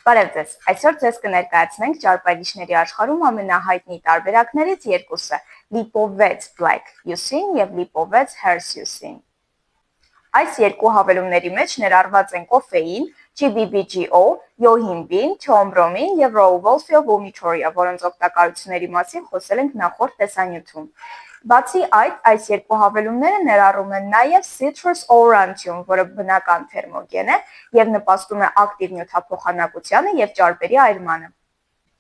Բարև ձեզ, այսօր ձեզ կներկայացնենք ճարպայիչների աշխարհում ամենահայտնի տարբերակներից երկուսը՝ լիպովեց Black Yusin և լիպովեց Hers Yusin։ Այս երկու հավելումների մեջ ներառված են կոֆեին, GBBGO, յոհիմբին, թիոմբրոմին և ռոուվոլֆի վոմիթորիա, որոնց օգտակարությունների մասին խոսել ենք նախորդ տեսանյութում։ Բացի այդ, այս երկու հավելումները ներառում են նաև citrus aurantium, որը բնական թերմոգեն է և նպաստում է ակտիվ նյութափոխանակությանը և ճարպերի այրմանը։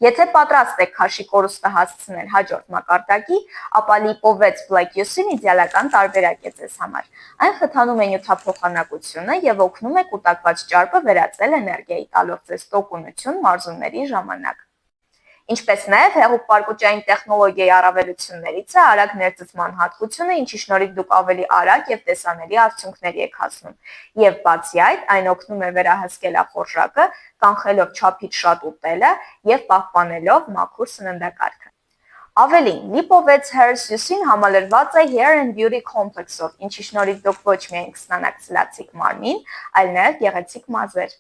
Եթե պատրաստ եք քաշի կորուստը հասցնել հաջորդ մակարդակի, ապա լիպովեց Black Yusin իդեալական տարբերակ է ձեզ համար։ Այն խթանում է նյութափոխանակությունը և օգնում է կուտակված ճարպը վերածել էներգիայի, տալով ձեզ տոկունություն մարզումների ժամանակ։ Ինչպես նաև հեղուկ-պարկուճային տեխնոլոգիայի առավելություններից է արագ ներծծման հատկությունը, ինչի շնորհիվ դուք ավելի արագ և տեսանելի արդյունքների եք հասնում։ Եվ բացի այդ, այն օգնում է վերահսկել ախորժակը, կանխելով չափից շատ ուտելը և պահպանելով մաքուր սննդակարգը։ Ավելին, լիպովեց Hers Yusin համալրված է Hair and Beauty Complex-ով, ինչի շնորհիվ դուք ոչ միայն կստանաք ցլացիկ մարմին, այլ նաև գեղեցիկ մազեր։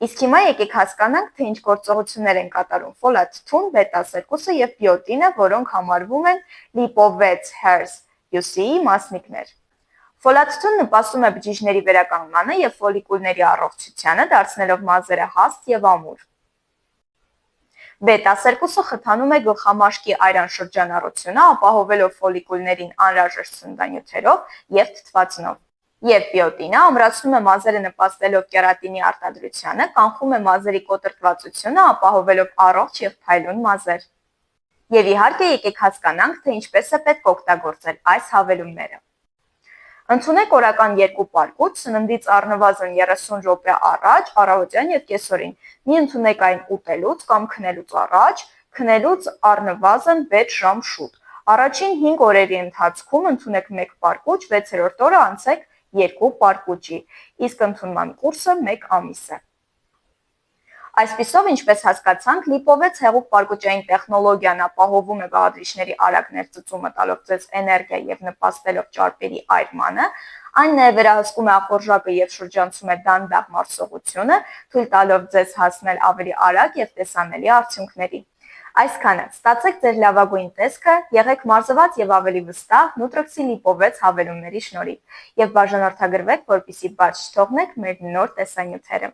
Իսկ հիմա եկեք հասկանանք, թե ինչ գործողություններ են կատարում ֆոլաթթուն, բետա-2 և բիոտինը, որոնք համարվում են լիպովեց Hers Yusin-ի մասնիկներ։ Ֆոլաթթուն նպաստում է բջիջների վերականգնմանը և ֆոլիկուլների առողջությանը, դարձնելով մազերը հաստ և ամուր։ Բետա-2 խթանում է գլխամաշկի այրան շրջանառությունը, ապահովելով ֆոլիկուլներին անհրաժեշտ սննդանյութերով և թթվածնով։ Եվ բիոտինը ամրացնում է մազերը նպաստելով կերատինի արտադրությանը, կանխում է մազերի կոտրտվածությունը, ապահովելով առողջ և փայլուն մազեր։ Եվ իհարկե եկեք հասկանանք, թե ինչպես է պետք օգտագործել այս հավելումները։ Ընդունեք օրական 2 պարկուճ, սննդից առնվազն 30 րոպե առաջ, առավոտյան և կեսօրին։ Մի ընդունեք այն ուտելուց կամ քնելուց առաջ, քնելուց առնվազն 6 ժամ շուտ։ Առաջին 5 օրերի ընթացքում ընդունեք 1 պարկուճ, 6-րդ օրը անցեք 2 պարկուճի, իսկ ընդունման կուրսը 1 ամիս է։ Այսպիսով, ինչպես հասկացանք, լիպովեց հեղուկ-պարկուճային տեխնոլոգիան ապահովում է բաղադրիչների արագ ներծծումը, տալով ձեզ էներգիա և նպաստելով ճարպերի այրմանը, այն նաև վերահսկում է ախորժակը և շրջանցում է դանդաղ մարսողությունը, թույլ տալով ձեզ հասնել ավելի արագ և տեսանելի արդյունքների։ Այսքանը, ստացեք ձեր լավագույն տեսքը, եղեք մարզված և ավելի վստահ Nutrox-ի լիպովեց հավելումների շնորհիվ և բաժանորդագրվեք, որպեսզի բաց չթողնեք մեր նոր տեսանյութերը։